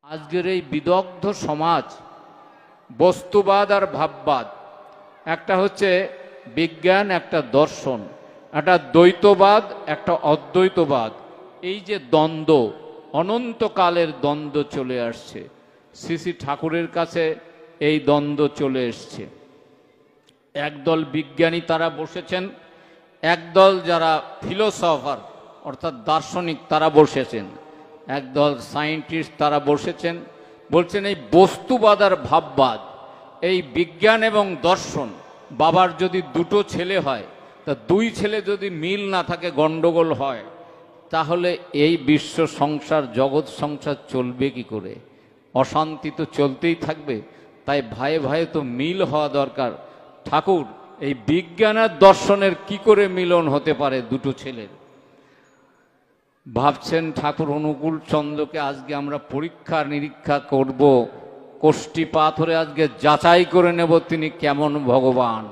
আজকের এই বিদগ্ধ সমাজ বস্তুবাদ আর ভাববাদ, একটা হচ্ছে বিজ্ঞান, একটা দর্শন, একটা দ্বৈতবাদ, একটা অদ্বৈতবাদ, এই যে দ্বন্দ্ব, অনন্তকালের দ্বন্দ্ব চলে আসছে। শ্রী শ্রী ঠাকুরের কাছে এই দ্বন্দ্ব চলে এসছে। একদল বিজ্ঞানী তারা বসেছেন, একদল যারা ফিলোসফার অর্থাৎ দার্শনিক তারা বসেছেন, একদল সায়েন্টিস্ট তারা বসেছেন। বলছেন এই বস্তুবাদ আর ভাববাদ, এই বিজ্ঞান এবং দর্শন, বাবার যদি দুটো ছেলে হয় তা দুই ছেলে যদি মিল না থাকে, গণ্ডগোল হয়, তাহলে এই বিশ্ব সংসার, জগৎ সংসার চলবে কি করে? অশান্তি তো চলতেই থাকবে। তাই ভাইয়ে ভাইয়ে তো মিল হওয়া দরকার। ঠাকুর এই বিজ্ঞান আর দর্শনের কি করে মিলন হতে পারে দুটো ছেলের? ভাবছেন ঠাকুর অনুকূল চন্দ্রকে আজকে আমরা পরীক্ষা নিরীক্ষা করব, কোষ্ঠী পাথরে আজকে যাচাই করে নেব তিনি কেমন ভগবান।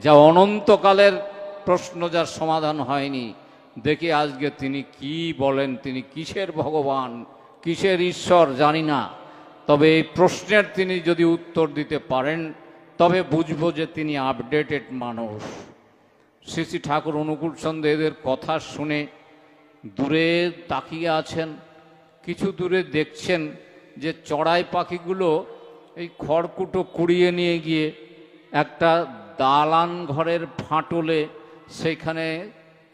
যা অনন্তকালের প্রশ্ন, যার সমাধান হয়নি, দেখি আজকে তিনি কি বলেন, তিনি কিসের ভগবান, কিসের ঈশ্বর জানি না, তবে এই প্রশ্নের তিনি যদি উত্তর দিতে পারেন তবে বুঝবো যে তিনি আপডেটেড মানুষ। শ্রী শ্রী ঠাকুর অনুকূল চন্দ্র এদের কথা শুনে দূরে তাকিয়ে আছেন। কিছু দূরে দেখছেন যে চড়াই পাখিগুলো এই খড়কুটো কুড়িয়ে নিয়ে গিয়ে একটা দালান ঘরের ফাটলে সেখানে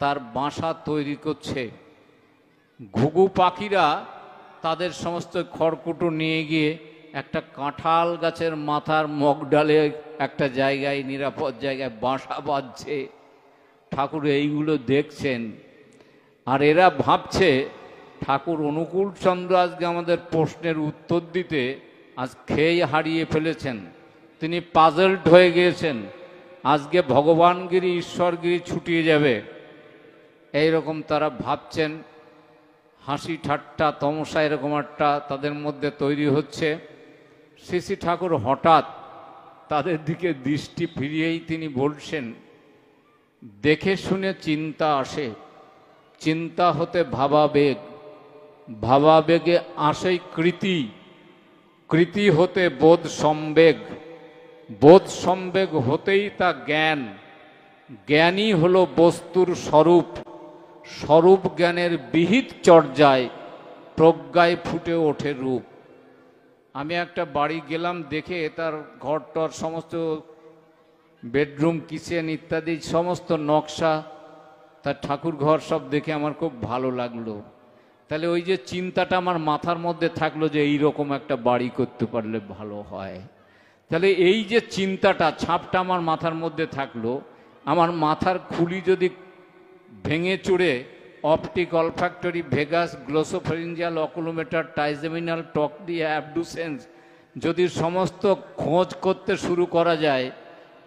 তার বাসা তৈরি করছে। ঘুঘু পাখিরা তাদের সমস্ত খড়কুটো নিয়ে গিয়ে একটা কাঁঠাল গাছের মাথার মগডালে একটা জায়গায়, নিরাপদ জায়গায় বাসা বাঁধছে। ঠাকুর এইগুলো দেখছেন, আর এরা ভাবছে ঠাকুর অনুকূল চন্দ্র আজকে আমাদের প্রশ্নের উত্তর দিতে আজ খেয়ে হারিয়ে ফেলেছেন, তিনি পাজলড হয়ে গিয়েছেন, আজকে ভগবানগিরি ঈশ্বরগিরি ছুটিয়ে যাবে, এইরকম তারা ভাবছেন। হাসি ঠাট্টা তমসা এরকম একটা তাদের মধ্যে তৈরি হচ্ছে। শ্রী শ্রী ঠাকুর হঠাৎ তাদের দিকে দৃষ্টি ফিরিয়েই তিনি বলছেন, দেখে শুনে চিন্তা আসে, চিন্তা হতে ভাবাবেগ, ভাবাবেগে আসেই কৃতি, কৃতি হতে বোধ সম্বেগ, বোধ সম্বেগ হতেই তা জ্ঞান, জ্ঞানই হলো বস্তুর স্বরূপ, স্বরূপ জ্ঞানের বিহিত চর্যায় প্রজ্ঞায় ফুটে ওঠে রূপ। আমি একটা বাড়ি গেলাম, দেখে তার ঘরটর সমস্ত বেডরুম, কিচেন ইত্যাদি সমস্ত নকশা, তার ঠাকুর ঘর সব দেখে আমার খুব ভালো লাগলো। তাহলে ওই যে চিন্তাটা আমার মাথার মধ্যে থাকলো যে এই রকম একটা বাড়ি করতে পারলে ভালো হয়। তাহলে এই যে চিন্তাটা, ছাপটা আমার মাথার মধ্যে থাকলো, আমার মাথার খুলি যদি ভেঙে চুড়ে অপটিক, অলফ্যাক্টরি, ভেগাস, গ্লোসোফেরিঞ্জিয়াল, অকুলোমিটার, টাইজেমিনাল, টকডিয়া, অ্যাবডুসেন্স যদি সমস্ত খোঁজ করতে শুরু করা যায়,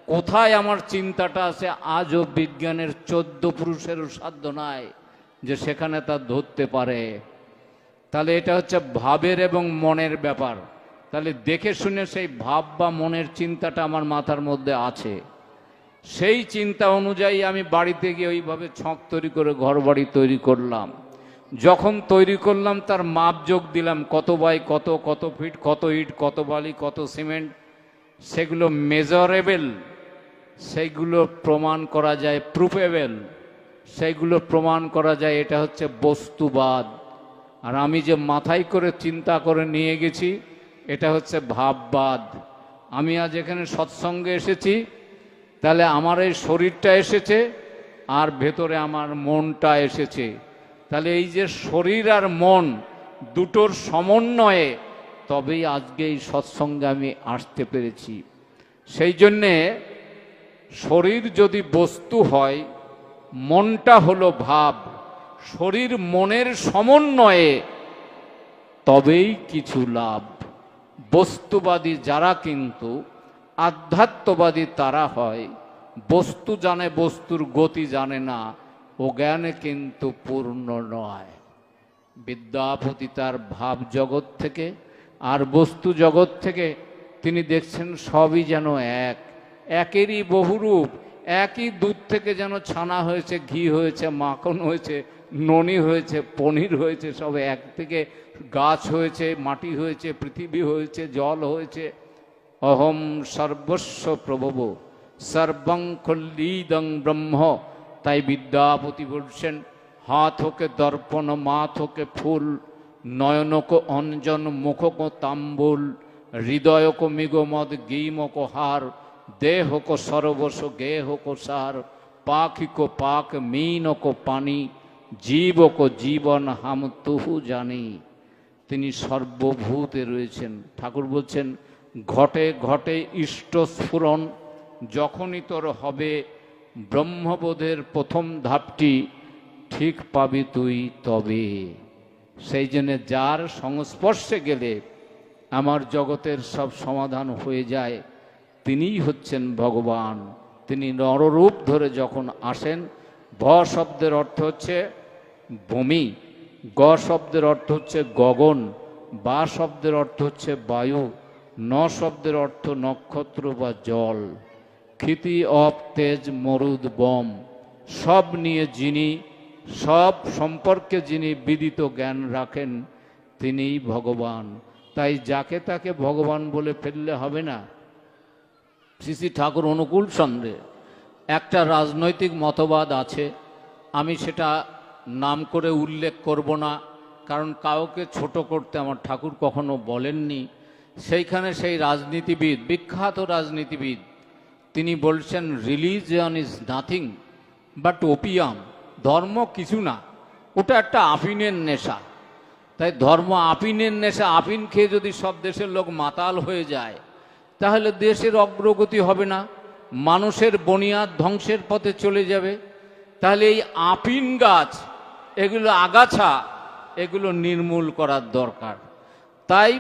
কোথায় আমার চিন্তাটা আছে আজও বিজ্ঞানের 14 পুরুষেরও সাধ্য নাই যে সেখানে তা ধরতে পারে। তাহলে এটা হচ্ছে ভাবের এবং মনের ব্যাপার। তাহলে দেখে শুনে সেই ভাব বা মনের চিন্তাটা আমার মাথার মধ্যে আছে, সেই চিন্তা অনুযায়ী আমি বাড়িতে গিয়ে ওইভাবে ছক তৈরি করে ঘর বাড়ি তৈরি করলাম। যখন তৈরি করলাম তার মাপ যোগ দিলাম, কত বাই কত, কত ফিট, কত ইট, কত বালি, কত সিমেন্ট, সেগুলো মেজারেবল, সেইগুলো প্রমাণ করা যায়, প্রুফেবল, সেইগুলো প্রমাণ করা যায়। এটা হচ্ছে বস্তুবাদ। আর আমি যে মাথায় করে চিন্তা করে নিয়ে গেছি, এটা হচ্ছে ভাববাদ। আমি আজ এখানে সৎসঙ্গে এসেছি, তাহলে আমার এই শরীরটা এসেছে আর ভেতরে আমার মনটা এসেছে। তাহলে এই যে শরীর আর মন দুটোর সমন্বয়ে তবেই আজকে এই সৎসঙ্গে আমি আসতে পেরেছি। সেই জন্যে শরীর যদি বস্তু হয়, মনটা হলো ভাব, শরীর মনের সমন্বয়ে তবেই কিছু লাভ। বস্তুবাদী যারা কিন্তু আধ্যাত্মবাদী তারা হয়, বস্তু জানে, বস্তুর গতি জানে না, ও জ্ঞানে কিন্তু পূর্ণ নয়। বিদ্যাপতি তার ভাব জগৎ থেকে আর বস্তু জগৎ থেকে তিনি দেখছেন সবই যেন এক, একেরই বহুরূপ, একই দুধ থেকে যেন ছানা হয়েছে, ঘি হয়েছে, মাখন হয়েছে, ননি হয়েছে, পনির হয়েছে, সব এক থেকে গাছ হয়েছে, মাটি হয়েছে, পৃথিবী হয়েছে, জল হয়েছে। অহম সর্বস্ব প্রভব সর্বং খল্লিদং ব্রহ্ম। তাই বিদ্যাপতি বলছেন, হাত হোকে দর্পণ, মাথ হোকে ফুল, নয়নক অঞ্জন, মুখক তাম্বুল, হৃদয়ক মিগমদ গীমক হার, দেহক সর্বস্ব গেহক সার, পাখিক পাক মীনক পানি, জীবক জীবন হাম তুহু জানি। তিনি সর্বভূতে রয়েছেন। ঠাকুর বলছেন, ঘটে ঘটে ইষ্ট স্ফুরণ, যখনই তোর হবে ব্রহ্মবোধের প্রথম ধাপটি, ঠিক পাবি তুই তবে। সেই জন্যে যার সংস্পর্শে গেলে আমার জগতের সব সমাধান হয়ে যায়, তিনিই হচ্ছেন ভগবান। তিনি নররূপ ধরে যখন আসেন, ভ শব্দের অর্থ হচ্ছে ভূমি, গ শব্দের অর্থ হচ্ছে গগন, বা শব্দের অর্থ হচ্ছে বায়ু, ন শব্দের অর্থ নক্ষত্র বা জল, ক্ষিতি অপ তেজ মরুদ বম, সব নিয়ে যিনি, সব সম্পর্কে যিনি বিদিত জ্ঞান রাখেন, তিনিই ভগবান। তাই যাকে তাকে ভগবান বলে ফেললে হবে না। শ্রী শ্রী ঠাকুর অনুকূল চন্দ্রে একটা রাজনৈতিক মতবাদ আছে, আমি সেটা নাম করে উল্লেখ করব না, কারণ কাউকে ছোট করতে আমার ঠাকুর কখনো বলেননি। সেইখানে সেই রাজনীতিবিদ, বিখ্যাত রাজনীতিবিদ, তিনি বলছেন, religion is nothing but opium. ধর্ম কিছু না, ওটা একটা আফিনের নেশা। তাই ধর্ম আফিনের নেশা। আফিন খেয়ে যদি সব দেশের লোক মাতাল হয়ে যায়, তাহলে দেশের অগ্রগতি হবে না, মানুষের বুনিয়াদ ধ্বংসের পথে চলে যাবে। তাহলে এই আফিন গাছ, এগুলো আগাছা, এগুলো নির্মূল করার দরকার। তাই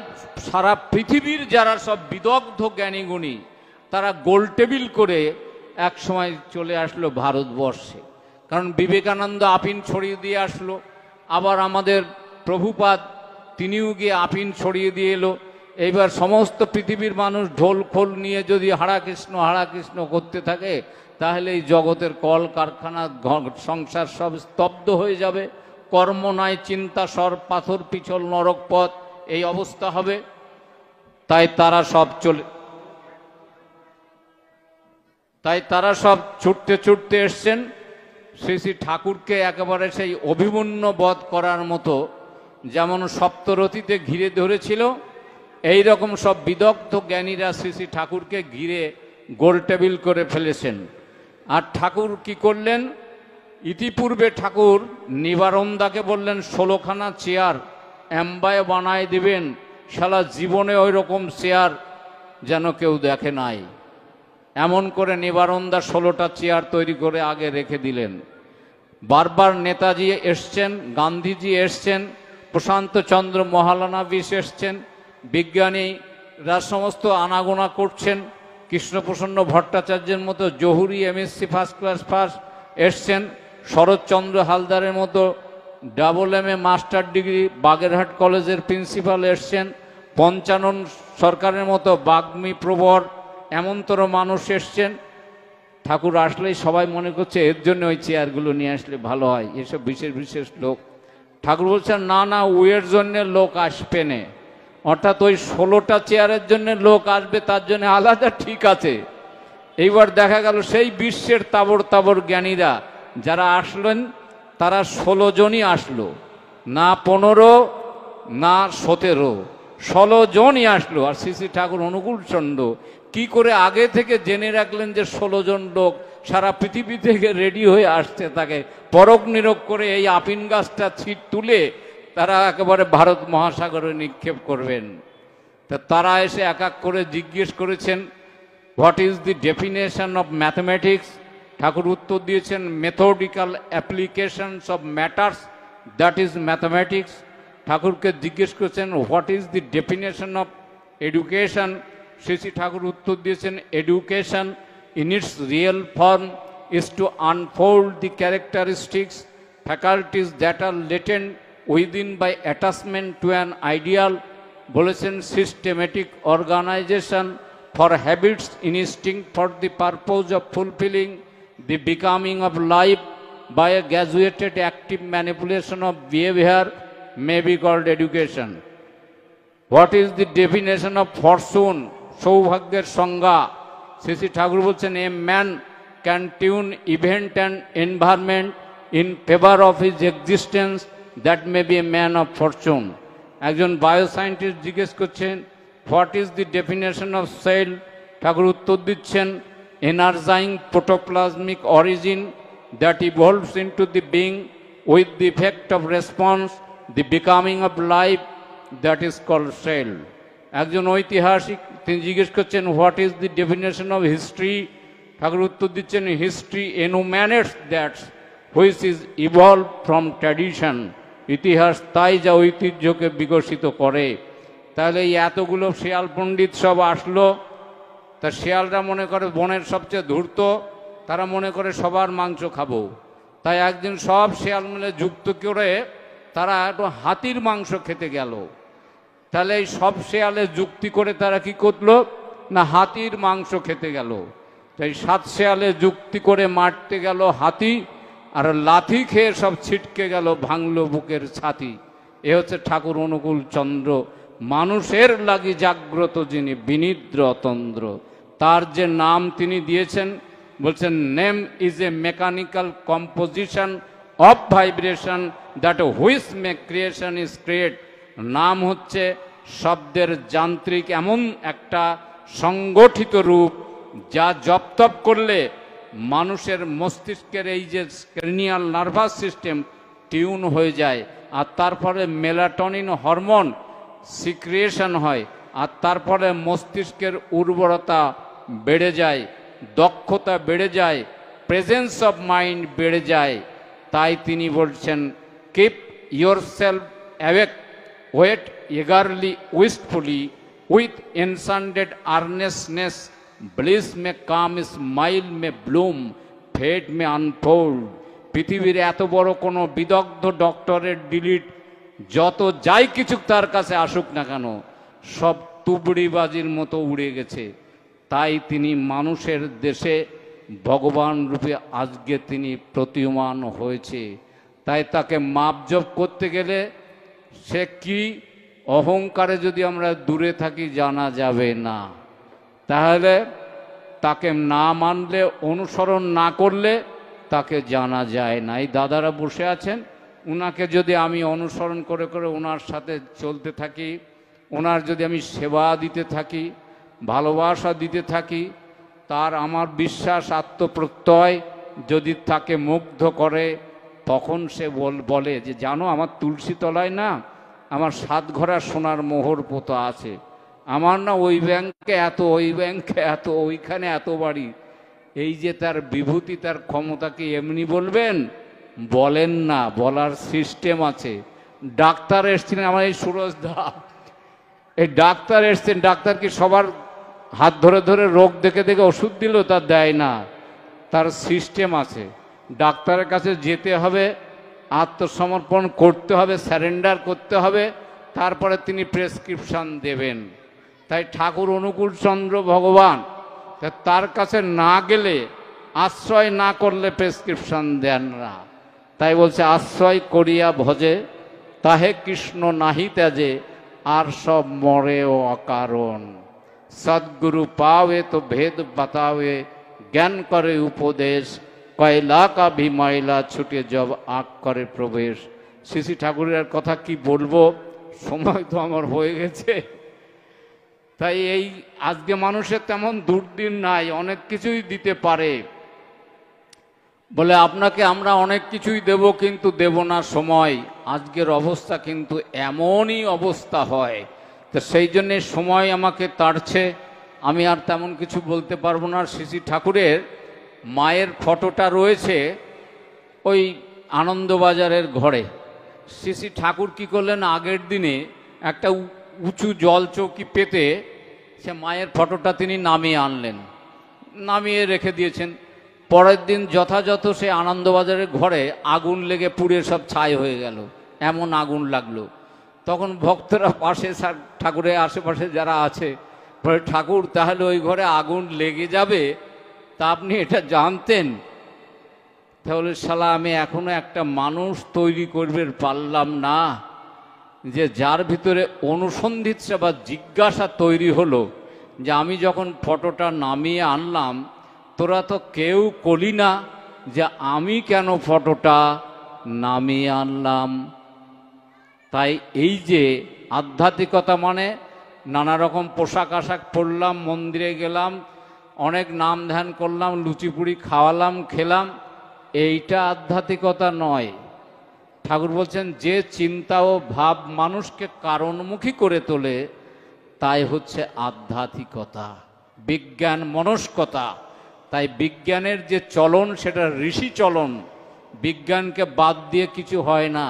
সারা পৃথিবীর যারা সব বিদগ্ধ জ্ঞানীগুণী, তারা গোলটেবিল করে এক সময় চলে আসলো ভারতবর্ষে। কারণ বিবেকানন্দ আফিন ছড়িয়ে দিয়ে আসলো, আবার আমাদের প্রভুপাদ তিনিও গিয়ে আফিন ছড়িয়ে দিয়ে এলো। এইবার সমস্ত পৃথিবীর মানুষ ঢোল খোল নিয়ে যদি হারা কৃষ্ণ করতে থাকে, তাহলে এই জগতের কল কারখানা সংসার সব স্তব্ধ হয়ে যাবে। কর্ম নাই, চিন্তা সর, পাথর পিছল নরক পথ, এই অবস্থা হবে। তাই তারা সব ছুটতে ছুটতে এসছেন শ্রী শ্রী ঠাকুরকে একেবারে সেই অভিমন্য বধ করার মতো, যেমন সপ্তরথীতে ঘিরে ধরেছিল, এই রকম সব বিদগ্ধ জ্ঞানীরা শ্রী শ্রী ঠাকুরকে ঘিরে গোলটেবিল করে ফেলেছেন। আর ঠাকুর কি করলেন? ইতিপূর্বে ঠাকুর নিবারণদাকে বললেন, 16খানা চেয়ার এম্বায় বানায় দিবেন, শালা জীবনে ওই রকম চেয়ার যেন কেউ দেখে নাই। এমন করে নিবারণদা 16টা চেয়ার তৈরি করে আগে রেখে দিলেন। বারবার নেতাজি এসছেন, গান্ধীজি এসছেন, প্রশান্ত চন্দ্র মহালানবিশ এসছেন, বিজ্ঞানীরা সমস্ত আনাগোনা করছেন, কৃষ্ণপ্রসন্ন ভট্টাচার্যের মতো জহুরি এমএসসি ফার্স্ট ক্লাস ফার্স্ট এসছেন, শরৎচন্দ্র হালদারের মতো AA মাস্টার ডিগ্রি বাগেরহাট কলেজের প্রিন্সিপাল এসছেন, পঞ্চানন সরকারের মতো বাগ্মী প্রবর এমনতর মানুষ এসছেন। ঠাকুর আসলেই সবাই মনে করছে এর জন্য ওই চেয়ারগুলো নিয়ে আসলে ভালো হয়, এসব বিশেষ বিশেষ লোক। ঠাকুর বলছেন, না না, ওয়ের জন্য লোক আসবে না, অর্থাৎ ওই 16টা চেয়ারের জন্য লোক আসবে, তার জন্য আলাদা, ঠিক আছে। এইবার দেখা গেল সেই বিশ্বের তাবর তাবর জ্ঞানীরা যারা আসলেন, তারা 16 জনই আসলো, না 15 না 17, 16 জনই আসলো। আর শ্রী শ্রী ঠাকুর অনুকূল চন্দ্র কি করে আগে থেকে জেনে রাখলেন যে 16 জন লোক সারা পৃথিবী থেকে রেডি হয়ে আসছে, তাকে পরখ নিরোগ করে এই আপিন গাছটা ছিট তুলে তারা একেবারে ভারত মহাসাগরে নিক্ষেপ করবেন। তা তারা এসে এক এক করে জিজ্ঞেস করেছেন, what is the definition of mathematics? Thakur উত্তর দিয়েছেন, methodical applications of matters, that is mathematics. ঠাকুরকে জিজ্ঞেস করেছেন, what is the definition of education? Shri Shri Thakur উত্তর দিয়েছেন, education in its real form is to unfold the characteristics faculties that are latent within by attachment to an ideal. বলেছেন, systematic organization for habits instinct for the purpose of fulfilling the becoming of life by a graduated active manipulation of behavior may be called education. What is the definition of fortune? সৌভাগ্যের সংজ্ঞা শ্রী ঠাকুর বলছেন, a man can tune event and environment in favor of his existence, that may be a man of fortune. একজন bioscientist জিজ্ঞেস করছেন, what is the definition of cell? Thakur উত্তর দিচ্ছেন, energizing protoplasmic origin that evolves into the being with the effect of response, the becoming of life, that is called cell. একজন ঐতিহাসিক তিনি জিজ্ঞেস করছেন, what is the definition of history? Thakur উত্তর দিচ্ছেন, history enumerates that which is evolve from tradition. ইতিহাস তাই যা ঐতিহ্যকে বিকশিত করে। তাহলে এই এতগুলো শেয়াল পণ্ডিত সব আসলো, তা শেয়ালরা মনে করে বনের সবচেয়ে ধূর্ত, তারা মনে করে সবার মাংস খাবো। তাই একদিন সব শেয়াল মিলে যুক্ত করে তারা একটু হাতির মাংস খেতে গেল। তাহলে এই সব শেয়ালে যুক্তি করে তারা কি করলো না, হাতির মাংস খেতে গেল। তাই 7 শেয়ালে যুক্তি করে মারতে গেল হাতি, আর লাথি খেয়ে সব ছিটকে গেল, ভাঙলো বুকের ছাতি। এ হচ্ছে ঠাকুর অনুকূল চন্দ্র, মানুষের লাগি জাগ্রত যিনি বিনিদ্র অতন্দ্র। তার যে নাম তিনি দিয়েছেন, বলছেন, name is a mechanical composition of vibration that which may creation is create. নাম হচ্ছে শব্দের যান্ত্রিক এমন একটা সংগঠিত রূপ, যা জপ তপ করলে মানুষের মস্তিষ্কের এই যে ক্রেনিয়াল নার্ভাস সিস্টেম টিউন হয়ে যায়, আর তারপরে মেলাটোনিন হরমোন সিক্রিয়েশন হয়, আর তারপরে মস্তিষ্কের উর্বরতা বেড়ে যায়, দক্ষতা বেড়ে যায়, প্রেজেন্স অফ মাইন্ড বেড়ে যায়। তাই তিনি বলছেন, keep yourself awake, wait eagerly, wistfully, with enchanted earnestness, bliss may come, smile may bloom, fate may unfold. পৃথিবীর এত বড় কোনো বিদগ্ধ ডক্টরের ডিলিট যত যাই কিছু তার কাছে আসুক না কেন, সব তুবড়িবাজির মতো উড়ে গেছে। তাই তিনি মানুষের দেশে ভগবান রূপে আজকে তিনি প্রতীয়মান হয়েছে। তাই তাকে মাপজপ করতে গেলে সে কি অহংকারে যদি আমরা দূরে থাকি জানা যাবে না। তাহলে তাকে না মানলে, অনুসরণ না করলে তাকে জানা যায় না। এই দাদারা বসে আছেন, ওনাকে যদি আমি অনুসরণ করে করে ওনার সাথে চলতে থাকি, ওনার যদি আমি সেবা দিতে থাকি, ভালোবাসা দিতে থাকি, তার আমার বিশ্বাস আত্মপ্রত্যয় যদি তাকে মুগ্ধ করে, তখন সে বলে যে, জানো আমার তুলসী তলায় না আমার 7 ঘরা সোনার মোহর পোতা আছে, আমার না ওই ব্যাংকে এত, ওই ব্যাংকে এত, ওইখানে এত বাড়ি। এই যে তার বিভূতি, তার ক্ষমতা কি এমনি বলবেন? বলেন না, বলার সিস্টেম আছে। ডাক্তার এসছিলেন আমার এই সুরজ দা, এই ডাক্তার এসছেন, ডাক্তার কি সবার হাত ধরে ধরে রোগ দেখে দেখে ওষুধ দিল? তার দেয় না, তার সিস্টেম আছে। ডাক্তারের কাছে যেতে হবে, আত্মসমর্পণ করতে হবে, স্যারেন্ডার করতে হবে, তারপরে তিনি প্রেসক্রিপশন দেবেন। তাই ঠাকুর অনুকূল চন্দ্র ভগবান তার কাছে না গেলে, আশ্রয় না করলে প্রেসক্রিপশন দেন না। তাই বলছে, আশ্রয় করিয়া ভজে তাহে কৃষ্ণ নাহি ত্যাজে, আর সব মরে ও অকারণ। সদ্গুরু পাওয়ে তো ভেদ বাতাওয়ে, জ্ঞান করে উপদেশ, কয়লা কা ভি ময়লা ছুটে জব আঁক করে প্রবেশ। শ্রী ঠাকুরের কথা কি বলবো, সময় তো আমার হয়ে গেছে। তাই এই আজকে মানুষের তেমন দুর্দিন নাই, অনেক কিছুই দিতে পারে। বলে আপনাকে আমরা অনেক কিছুই দেব, কিন্তু দেব না সময়। আজকের অবস্থা কিন্তু এমনই অবস্থা হয়, তো সেই জন্যে সময় আমাকে তাড়ছে, আমি আর তেমন কিছু বলতে পারবো না। শ্রী ঠাকুরের মায়ের ফটোটা রয়েছে ওই আনন্দবাজারের ঘরে। শ্রী ঠাকুর কি করলেন, আগের দিনে একটা উঁচু জল চৌকি পেতে সে মায়ের ফটোটা তিনি নামিয়ে আনলেন, নামিয়ে রেখে দিয়েছেন। পরের দিন যথাযথ সে আনন্দবাজারের ঘরে আগুন লেগে পুড়ে সব ছাই হয়ে গেল, এমন আগুন লাগলো। তখন ভক্তরা পাশে, ঠাকুরের আশেপাশে যারা আছে, বলে, ঠাকুর তাহলে ওই ঘরে আগুন লেগে যাবে, তা আপনি এটা জানতেন? তাহলে শালা আমি এখনো একটা মানুষ তৈরি করবে পারলাম না, যে যার ভিতরে অনুসন্ধিৎসা বা জিজ্ঞাসা তৈরি হলো যে আমি যখন ফটোটা নামিয়ে আনলাম তোরা তো কেউ কলি না যে আমি কেন ফটোটা নামিয়ে আনলাম। তাই এই যে আধ্যাত্মিকতা মানে নানা রকম পোশাক আশাক পরলাম, মন্দিরে গেলাম, অনেক নাম ধ্যান করলাম, লুচিপুরি খাওয়ালাম, খেলাম, এইটা আধ্যাত্মিকতা নয়। ঠাকুর বলছেন যে চিন্তা ও ভাব মানুষকে কারণমুখী করে তোলে তাই হচ্ছে আধ্যাত্মিকতা, বিজ্ঞান মনস্কতা। তাই বিজ্ঞানের যে চলন সেটা ঋষি চলন, বিজ্ঞানকে বাদ দিয়ে কিছু হয় না।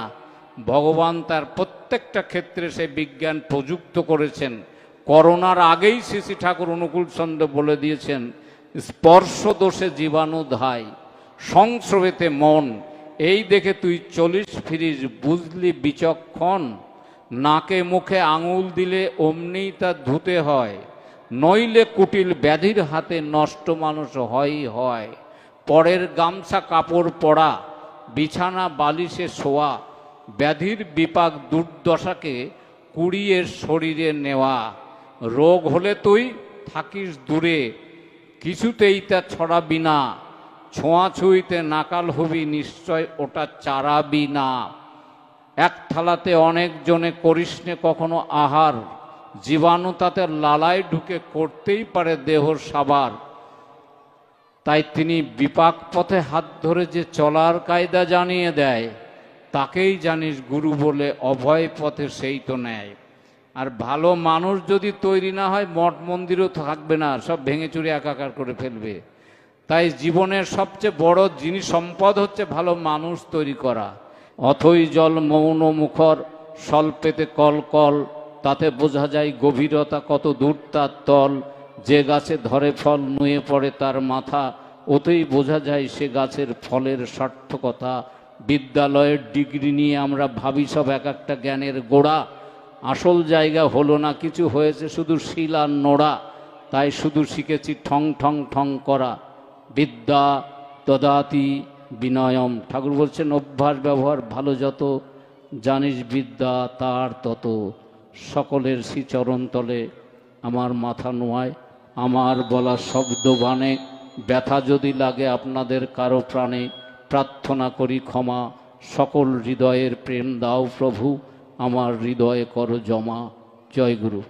ভগবান তার প্রত্যেকটা ক্ষেত্রে সে বিজ্ঞান প্রযুক্ত করেছেন। করোনার আগেই শ্রী শ্রী ঠাকুর অনুকূল চন্দ্র বলে দিয়েছেন, স্পর্শ দোষে জীবাণু ধায়, সংস্রবেতে মন, এই দেখে তুই চলিস ফিরিস বুঝলি বিচক্ষণ, নাকে মুখে আঙুল দিলে অমনি তা ধুতে হয়, নইলে কুটিল ব্যাধির হাতে নষ্ট মানুষ হয়ই হয়। পরের গামছা কাপড় পরা, বিছানা বালিশে শোয়া, ব্যাধির বিপাক দুর্দশাকে কুড়িয়ে শরীরে নেওয়া। রোগ হলে তুই থাকিস দূরে, কিছুতেই তা ছড়াবি না, ছোঁয়াছুঁইতে নাকাল হবি নিশ্চয় ওটা চারাবি না। এক থালাতে অনেক জনে করিসনে কখনো আহার, জীবাণু তাতে লালায় ঢুকে করতেই পারে দেহ সাবার। তাই তিনি বিপাক পথে হাত ধরে যে চলার কায়দা জানিয়ে দেয় তাকেই জানিস গুরু বলে, অভয় পথে সেই তো নেয়। আর ভালো মানুষ যদি তৈরি না হয় মঠ মন্দিরও থাকবে না, সব ভেঙে চুরে একাকার করে ফেলবে। তাই জীবনের সবচেয়ে বড় জিনিস সম্পদ হচ্ছে ভালো মানুষ তৈরি করা। অথই জল মৌন মুখর, স্বল্পেতে কল কল, তাতে বোঝা যায় গভীরতা কত দূর তার তল। যে গাছে ধরে ফল নুয়ে পড়ে তার মাথা, ওতেই বোঝা যায় সে গাছের ফলের সার্থকতা। বিদ্যালয়ের ডিগ্রি নিয়ে আমরা ভাবি সব এক একটা জ্ঞানের গোড়া, আসল জায়গা হলো না কিছু, হয়েছে শুধু শিল আর নোড়া। তাই শুধু শিখেছি ঠং ঠং ঠং করা, বিদ্যা দদাতি বিনয়ম। ঠাকুর বলছেন অভ্যাস ব্যবহার ভালো যত, জানিস বিদ্যা তার তত। সকলের শ্রীচরণ তলে আমার মাথা নোয়ায়, আমার বলা শব্দ বাণে ব্যথা যদি লাগে আপনাদের কারো প্রাণে, প্রার্থনা করি ক্ষমা, সকল হৃদয়ের প্রেম দাও প্রভু, আমার হৃদয়ে করো জমা। জয় গুরু।